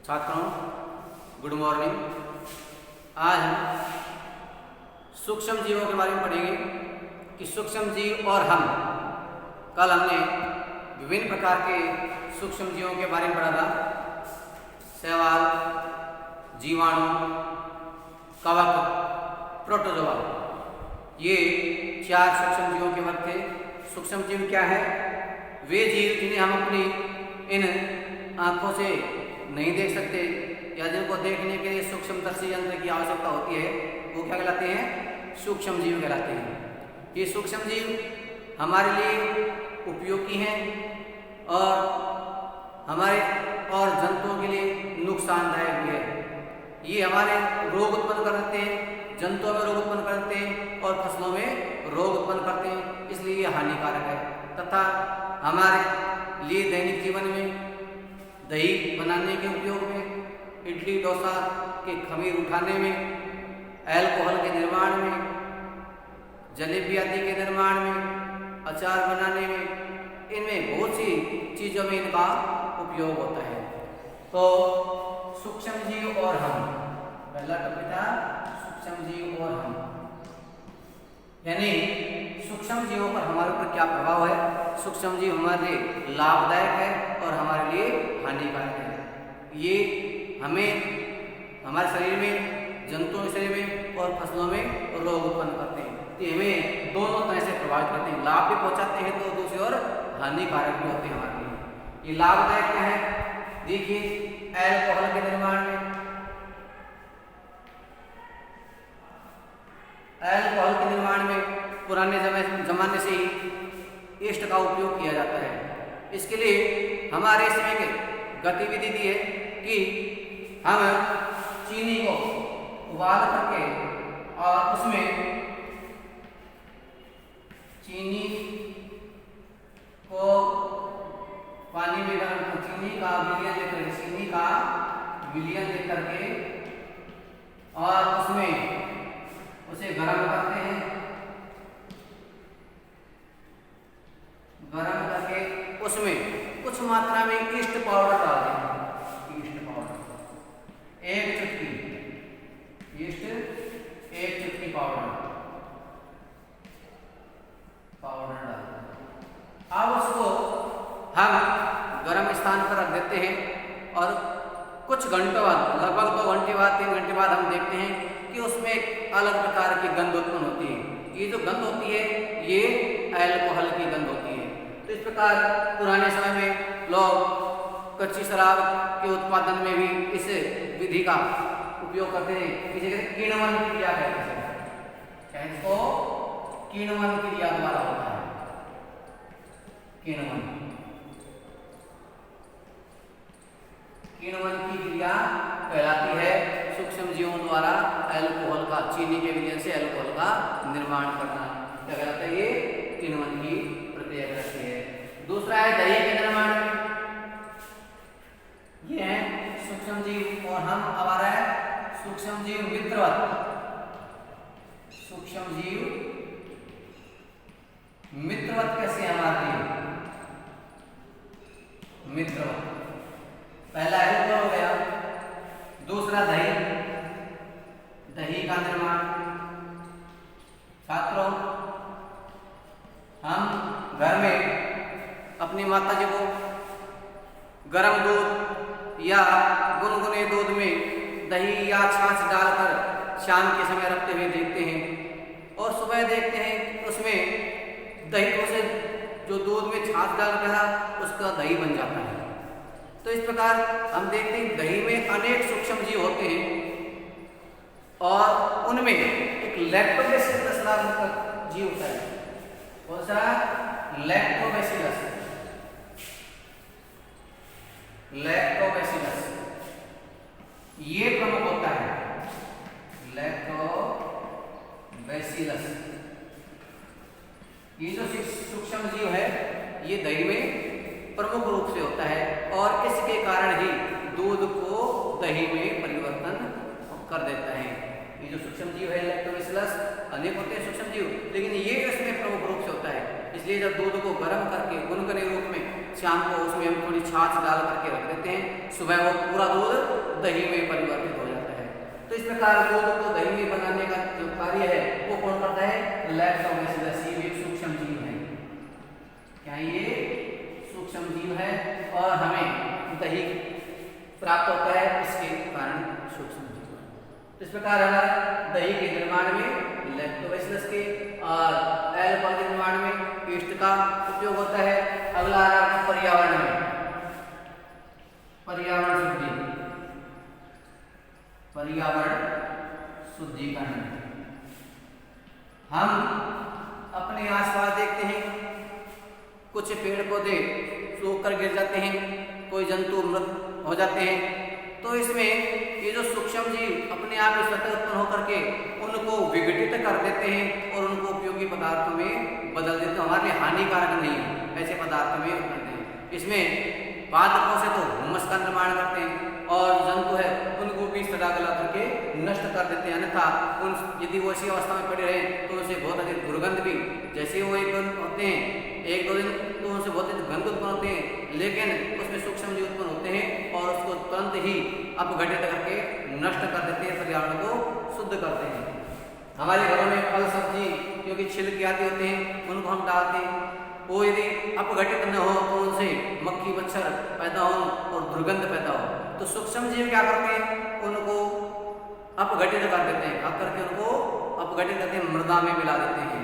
छात्रों, good morning. आज हम सूक्ष्म जीवों के बारे में पढ़ेंगे कि सूक्ष्म जीव और हम। कल हमने विभिन्न प्रकार के सूक्ष्म जीवों के बारे में पढ़ा था। शैवाल, जीवाणु, कवक, प्रोटोजोआ, ये 4 सूक्ष्म जीवों के वर्ग थे। सूक्ष्म जीव क्या है? वे जीव जिन्हें हम अपनी इन आँखों से नहीं देख सकते या जिनको देखने के लिए सूक्ष्मदर्शी यंत्र की आवश्यकता होती है, वो क्या कहलाते हैं? सूक्ष्म जीव कहलाते हैं। ये सूक्ष्म जीव हमारे लिए उपयोगी हैं और हमारे और जंतुओं के लिए नुकसानदायक भी है। ये हमारे रोग उत्पन्न कर देते हैं, जंतुओं में रोग उत्पन्न करते हैं और फसलों में रोग उत्पन्न करते हैं, इसलिए ये हानिकारक है। तथा हमारे लिए दैनिक जीवन में दही बनाने के उपयोग में, इडली डोसा के खमीर उठाने में, अल्कोहल के निर्माण में, जलेबी आदि के निर्माण में, अचार बनाने में, इनमें बहुत सी चीज़ों में इनका उपयोग होता है। तो सूक्ष्म जीव और हम, पहला टॉपिक था सूक्ष्म जीव और हम, यानी सूक्ष्म जीवों पर हमारे ऊपर क्या प्रभाव है। सूक्ष्म जीव हमारे लिए लाभदायक है और हमारे लिए हानिकारक है। ये हमें हमारे शरीर में, जंतुओं के शरीर में और फसलों में रोग उत्पन्न करते हैं। तो हमें दोनों तरह से प्रभावित करते हैं, लाभ भी पहुंचाते हैं तो दूसरी ओर हानिकारक भी होते हैं हमारे लिए। ये लाभदायक क्या है? देखिए, अल्कोहल के निर्माण में, अल्कोहल के निर्माण में पुराने जमाने से ही ईस्ट का उपयोग किया जाता है। इसके लिए हमारे समय की गतिविधि दी है कि हम चीनी को उबाल करके और उसमें चीनी को पानी में गर्म, चीनी का विलयन लेकर के और उसमें उसे गर्म करते हैं। गर्म करके उसमें कुछ मात्रा में ईस्ट पाउडर डालते हैं। ईस्ट पाउडर 1 चुटकी, ईस्ट 1 चुटकी पाउडर डालते हैं। अब उसको हम गर्म स्थान पर रख देते हैं और कुछ घंटों बाद, लगभग 2 घंटे बाद, 3 घंटे बाद हम देखते हैं कि उसमें एक अलग प्रकार की गंध उत्पन्न होती है। ये जो गंध होती है, ये अल्कोहल की गंध होती है। तो इस प्रकार पुराने समय में लोग कच्ची शराब के उत्पादन में भी इस विधि का उपयोग करते हैं। इसे किण्वन क्रिया कहते हैं। इसको किण्वन क्रिया द्वारा होता है। किण्वन की क्रिया कहलाती है सूक्ष्म जीवों द्वारा अल्कोहल का, चीनी के विलयन से अल्कोहल का निर्माण करना। क्या कहलाता है? ये किण्वन की प्रक्रिया कहलाती है। दूसरा है दही के निर्माण में, ये है सूक्ष्म जीव और हम। अब आ रहा है सूक्ष्म जीव मित्रवत। सूक्ष्म जीव मित्रवत कैसे हमारे लिए? मित्रवत पहला अल्कोहल हो गया, दूसरा दही, दही का निर्माण। छात्रों, हम घर में अपनी माता जी को गर्म दूध या गुनगुने दूध में दही या छाछ डालकर शाम के समय रखते हुए देखते हैं और सुबह देखते हैं उसमें दही से जो दूध में छाछ डाल रहा उसका दही बन जाता है। तो इस प्रकार हम देखते हैं दही में अनेक सूक्ष्म जीव होते हैं और उनमें एक लैक्टोबैसिलस नामक जीव होता है। कौन सा? लैक्टोबैसिलस। लैक्टोबैसिलस ये प्रमुख होता है। लैक्टोबैसिलस ये जो सूक्ष्म जीव है, ये दही में प्रमुख रूप से होता है और इसके कारण ही दूध को दही में परिवर्तन कर देता है। ये जो सूक्ष्म जीव है लैक्टोबैसिलस, अनेक होते हैं सूक्ष्म जीव, लेकिन ये इसमें प्रमुख रूप से होता है। इसलिए जब दूध को गर्म करके गुनगुने रूप में शाम को उसमें हम थोड़ी छाछ डाल करके रख देते हैं, सुबह वो पूरा दूध दही में परिवर्तित हो जाता है। तो इस प्रकार दूध को दही में बनाने का जो कार्य है वो कौन करता है? लैक्टोबैसिलस। ये एक सूक्ष्म जीव है। क्या ये सूक्ष्म जीव है और हमें दही प्राप्त होता है इसके कारण सूक्ष्म जीव। तो इस प्रकार हमारा दही के निर्माण में लैक्टोबैसिलस के और अल्कोहल के निर्माण में ईस्ट का उपयोग होता है। अगला आ रहा है पर्यावरण में, पर्यावरण शुद्धि, पर्यावरण शुद्धिकरण। हम अपने आसपास देखते हैं कुछ पेड़ पौधे सूख कर गिर जाते हैं, कोई जंतु मृत हो जाते हैं, तो इसमें ये जो सूक्ष्म जीव अपने आप इस सतह उत्पन्न होकर के उनको विघटित कर देते हैं और उनको उपयोगी पदार्थों में बदल देते हैं। हमारे लिए हानिकारक नहीं है ऐसे पदार्थों में करते हैं। इसमें पादपों से तो हुमस का निर्माण करते हैं और जंतु है उनको भी सड़ा गला करके नष्ट कर देते हैं। अन्यथा उन यदि वो इसी अवस्था में पड़े रहे तो उनसे बहुत अधिक दुर्गंध भी, जैसे वो एक दिन होते हैं, एक दो दिन तो उनसे बहुत अधिक गंध उत्पन्न होते हैं, लेकिन उसमें सूक्ष्म जीव उत्पन्न होते हैं और उसको तुरंत ही अपघटित करके नष्ट कर देते हैं, पर्यावरण को शुद्ध करते हैं। हमारे घरों में फल सब्जी क्योंकि छिलके आदि होते हैं उनको हम डालते हैं, वो यदि अपघटित न हो तो उनसे मक्खी मच्छर पैदा हो और दुर्गंध पैदा हो। तो सूक्ष्म जीव क्या करते हैं? उनको अपघटित कर देते हैं, खाकर के उनको अपघटित करके मृदा में मिला देते हैं।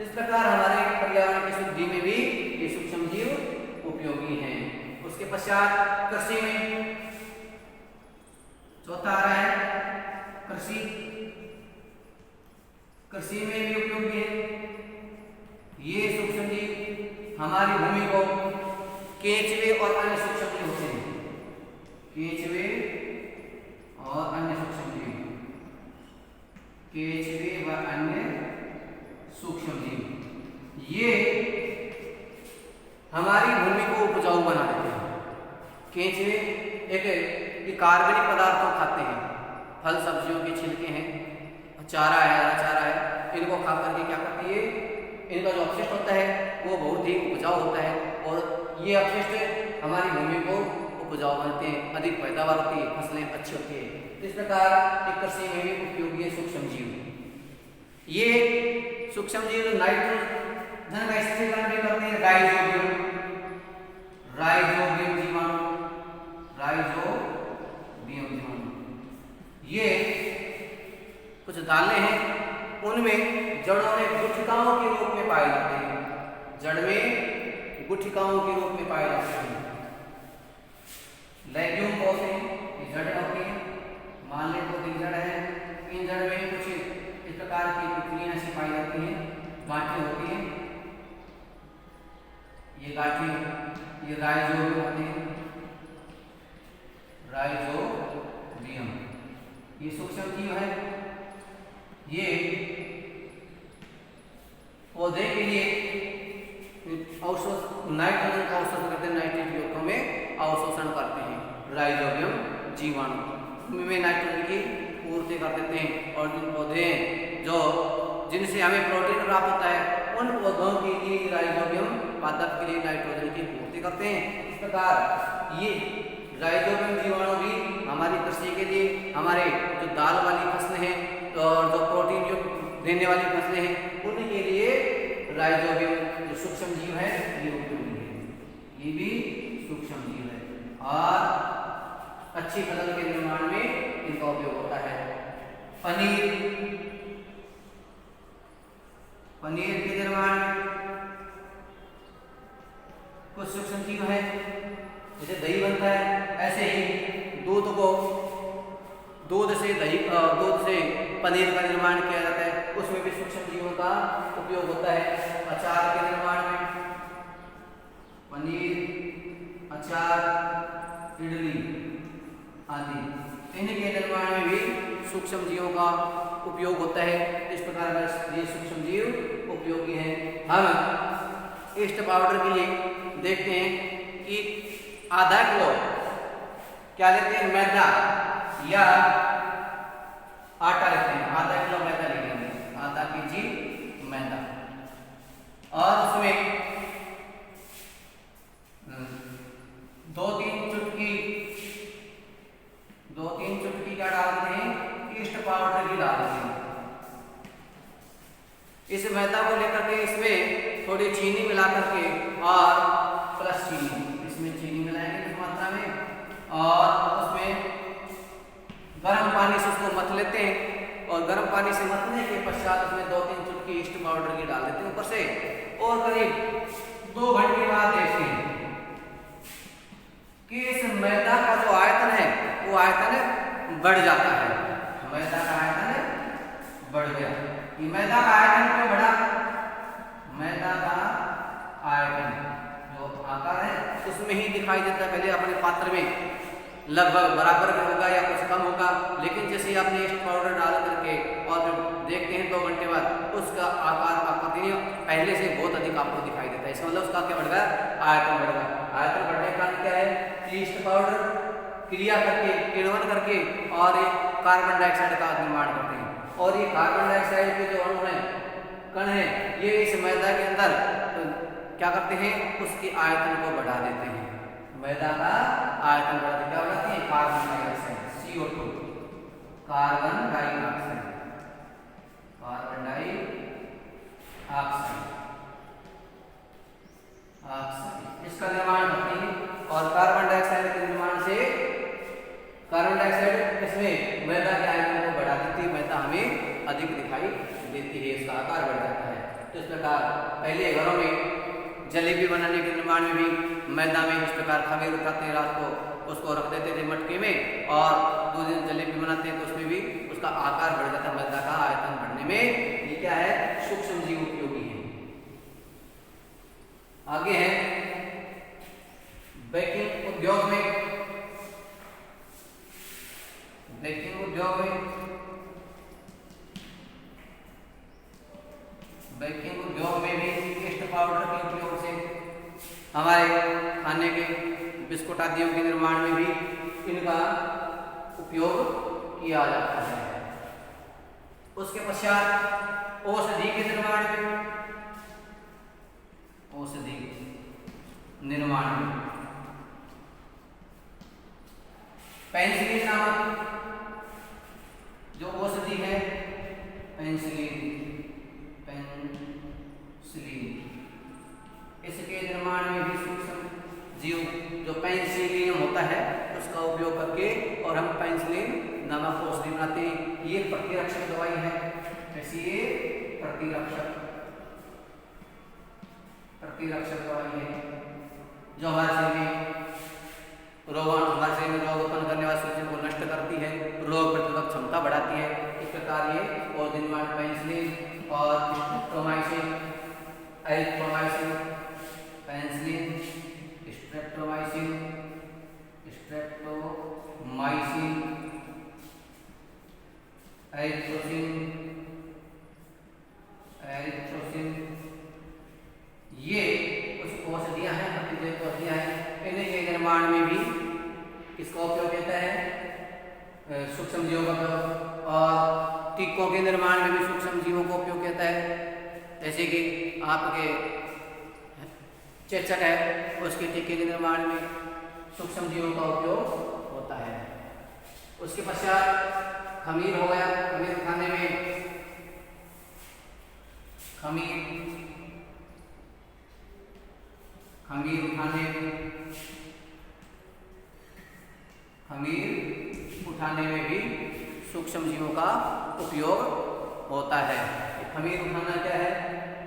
इस प्रकार हमारे पर्यावरण की शुद्धि में भी ये सूक्ष्म जीव उपयोगी हैं। उसके पश्चात कृषि में चौथा आ रहा है कृषि। कृषि में भी उपयोगी है। ये सूक्ष्म जीव हमारी भूमि को केंचुए और अन्य सूक्ष्म जीव होते हैं, केंचुए और अन्य सूक्ष्म जीव, केंचुए व अन्य सूक्ष्म जीव ये हमारी भूमि को उपजाऊ बना देते हैं। केंचुए एक कार्बनिक पदार्थ को खाते हैं, फल सब्जियों के छिलके हैं, चारा है, हरा चारा है, इनको खा करके क्या करती है? इनका जो अपशिष्ट होता है वो बहुत ही उपजाऊ होता है और ये अपशिष्ट हमारी भूमि को उपजाऊ बनाते हैं, अधिक पैदावार होती है, फसलें अच्छी होती है। इस प्रकार एक कृषि में भी उपयोगी है सूक्ष्म जीव। ये सूक्ष्म जीव नाइट्रोजन का स्थिरीकरण भी करते हैं। राइजोबियम, राइजोबियम जीवाणु, राइजोबियम जीवाणु ये कुछ दालें हैं, उनमें जड़ों में गुठिकाओं के रूप में पाए जाते हैं, जड़ में गुठिकाओं के रूप में पाए जाते हैं। लेग्यूम पौधे की जड़ होती है, मानले पौधे की जड़ है, इन जड़ में कुछ इस प्रकार की गुठलियां ऐसी पाई जाती हैं, गांठें होती हैं, ये गांठें ये राइजोबियम होते हैं, राइजोबियम ये सूक्ष्म जीव है। ये पौधे के लिए नाइट्रोजन का अवशोषण करते हैं, नाइट्रेट युक्तों में अवशोषण करते हैं राइजोबियम जीवाणु, भूमि में नाइट्रोजन की पूर्ति कर देते हैं। और जिन पौधे जो जिनसे हमें प्रोटीन प्राप्त होता है उन पौधों के लिए राइजोबियम पादप के लिए नाइट्रोजन की पूर्ति करते हैं। इस प्रकार ये राइजोबियम जीवाणु भी हमारी कृषि के लिए, हमारे जो दाल वाली फसलें हैं और जो प्रोटीन युक्त देने वाली फसलें हैं उनके लिए राइजोबियम जो सूक्ष्म जीव है ये उपयोगी है। ये भी सूक्ष्म जीव है और अच्छी फसल के निर्माण में इनका उपयोग होता है। पनीर, पनीर के निर्माण में कुछ सूक्ष्म जीव है, जैसे दही बनता है ऐसे ही दूध से पनीर का निर्माण किया जाता है, उसमें भी सूक्ष्म जीवों का उपयोग होता है। अचार के निर्माण में पनीर, अचार, इडली आदि इनके निर्माण में भी सूक्ष्म जीवों का उपयोग होता है। इस प्रकार ये सूक्ष्म जीव उपयोगी है। हम ईस्ट पाउडर के लिए देखते हैं कि आधा किलो क्या लेते हैं? मैदा या आटा लेते हैं, आधा किलो मैदा लेंगे, आधा केजी मैदा। और उसमें 2-3 चुटकी क्या डालते हैं, ईस्ट पाउडर की डालते हैं। इस मैदा को लेकर के इसमें थोड़ी चीनी मिला करके और प्लस चीनी, इसमें चीनी मिलाएंगे इस मात्रा में और उसमें गर्म पानी से उसको मथ लेते हैं और गर्म पानी से मथने के पश्चात उसमें 2-3 चुटकी ईस्ट पाउडर की डाल देते हैं ऊपर से और करीब 2 घंटे बाद देखते हैं कि इस मैदा का जो आयतन है वो आयतन बढ़ जाता है। मैदा का आयतन बढ़ गया। ये मैदा का आयतन क्यों बढ़ा? मैदा का आयतन जो आकार है उसमें ही दिखाई देता है। पहले अपने पात्र में लगभग बराबर में होगा या कुछ कम होगा, लेकिन जैसे ही आपने ईस्ट पाउडर डाल करके और देखते हैं 2 घंटे बाद उसका आकार आकृति पहले से बहुत अधिक आपको दिखाई देता है। इसका मतलब उसका क्या बढ़ गया? आयतन बढ़ गया। आयतन बढ़ने का कारण क्या है? ईस्ट पाउडर क्रिया करके किण्वन करके और एक कार्बन डाइऑक्साइड का निर्माण करते हैं और ये कार्बन डाइऑक्साइड के जो अणु हैं, कण हैं, ये इस मैदा के अंदर क्या करते हैं? उसकी आयतन को बढ़ा देते हैं। मैदा का आयतन बढ़ाते क्या बढ़ाते हैं? Carbon dioxide CO2, carbon dioxide, carbon dioxide इसका निर्माण करते हैं और कार्बन डाइऑक्साइड के निर्माण से कार्बन डाइऑक्साइड इसमें मैदा के आयतन को बढ़ा देती है। मैदा हमें अधिक दिखाई देती है, इसका आकार बढ़ जाता है। तो इस प्रकार पहले घरों में जलेबी बनाने के निर्माण में भी मैदा में इस प्रकार खमीर उठाते हैं, रात को उसको रख देते थे मटके में और 2 दिन जलेबी बनाते हैं तो उसमें भी उसका आकार बढ़ जाता है। मैदा का आयतन बढ़ने में ये क्या है? सूक्ष्म जीव उपयोगी है। आगे है बेकिंग उद्योग में। बेकिंग उद्योग में भी ईस्ट पाउडर के उपयोग से हमारे खाने के बिस्कुट आदियों के निर्माण में भी इनका उपयोग किया जाता है। उसके पश्चात औषधि के निर्माण में पेनिसिलिन नामक जो औषधि है, पेनिसिलिन इसके निर्माण में भी सूक्ष्म जीव जो पेनिसिलियम होता है उसका उपयोग करके और हम पेनिसिलिन नामक औषधि बनाते हैं। ये प्रतिरक्षक दवाई है। ऐसी ये प्रतिरक्षक दवाई है जो हमारे शरीर में रोग उत्पन्न करने वाले सूचना को नष्ट करती है, रोग प्रतिरोधक क्षमता बढ़ाती है। इस प्रकार ये और निर्माण पेनिसिलिन और streptomycin, erythromycin, penicillin, streptomycin, erythrosine ये कुछ औषधियां हैं, प्रतिजैविक औषधियां हैं। इन्हीं के निर्माण में भी किसका उपयोग होता है? सूक्ष्म जीवों का उपयोग। और टीकों के निर्माण में भी सूक्ष्म जीवों का उपयोग होता है। जैसे कि आपके चेचक है, उसके टीके के निर्माण में सूक्ष्म जीवों का उपयोग होता है। उसके पश्चात खमीर हो गया। खमीर खाने में खमीर उठाने में भी सूक्ष्म जीवों का उपयोग होता है। खमीर उठाना क्या है?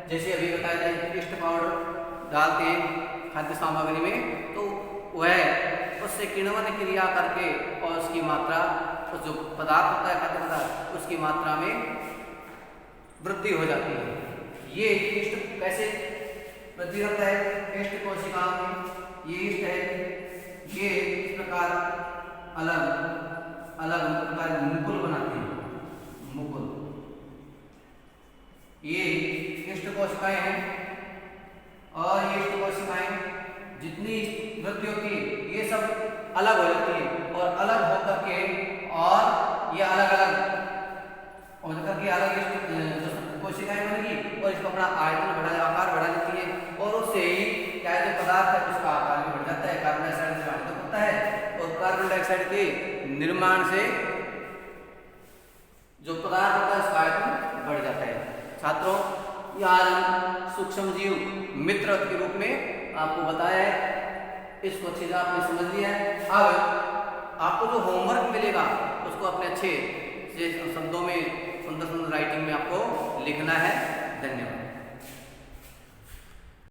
जैसे अभी बताया जाए ईस्ट पाउडर डालते हैं खाद्य सामग्री में तो वह उससे किण्वन क्रिया करके और उसकी मात्रा, उस जो पदार्थ होता है खाद्य पदार्थ, उसकी मात्रा में वृद्धि हो जाती है। ये ईस्ट कैसे वृद्धि होता है? ईस्ट कोशिकाओं में ये ईस्ट है, ये इस प्रकार अलग प्रकार मुकुल बनाते हैं। मुकुल ये ईस्ट कोशिकाएं हैं और ये ईस्ट कोशिकाएं जितनी वृद्धि होती है ये सब अलग हो जाती है और अलग होकर के और ये अलग कोशिकाएं बनेगी और इसको अपना आयतन बढ़ा, आकार बढ़ा लेती है और उससे ही क्या है जो पदार्थ है उसका आकार भी बढ़ जाता है, कार्बन डाइऑक्साइड से विभाजित होता है और कार्बन डाइऑक्साइड के निर्माण से जो पदार्थ होता है उसका आयतन बढ़ जाता है। छात्रों, ये आज हम सूक्ष्म जीव मित्र के रूप में आपको बताया है, इसको अच्छे से आपने समझ लिया है। अब आपको जो होमवर्क मिलेगा उसको अपने अच्छे से शब्दों में सुंदर सुंदर राइटिंग में आपको लिखना है। धन्यवाद।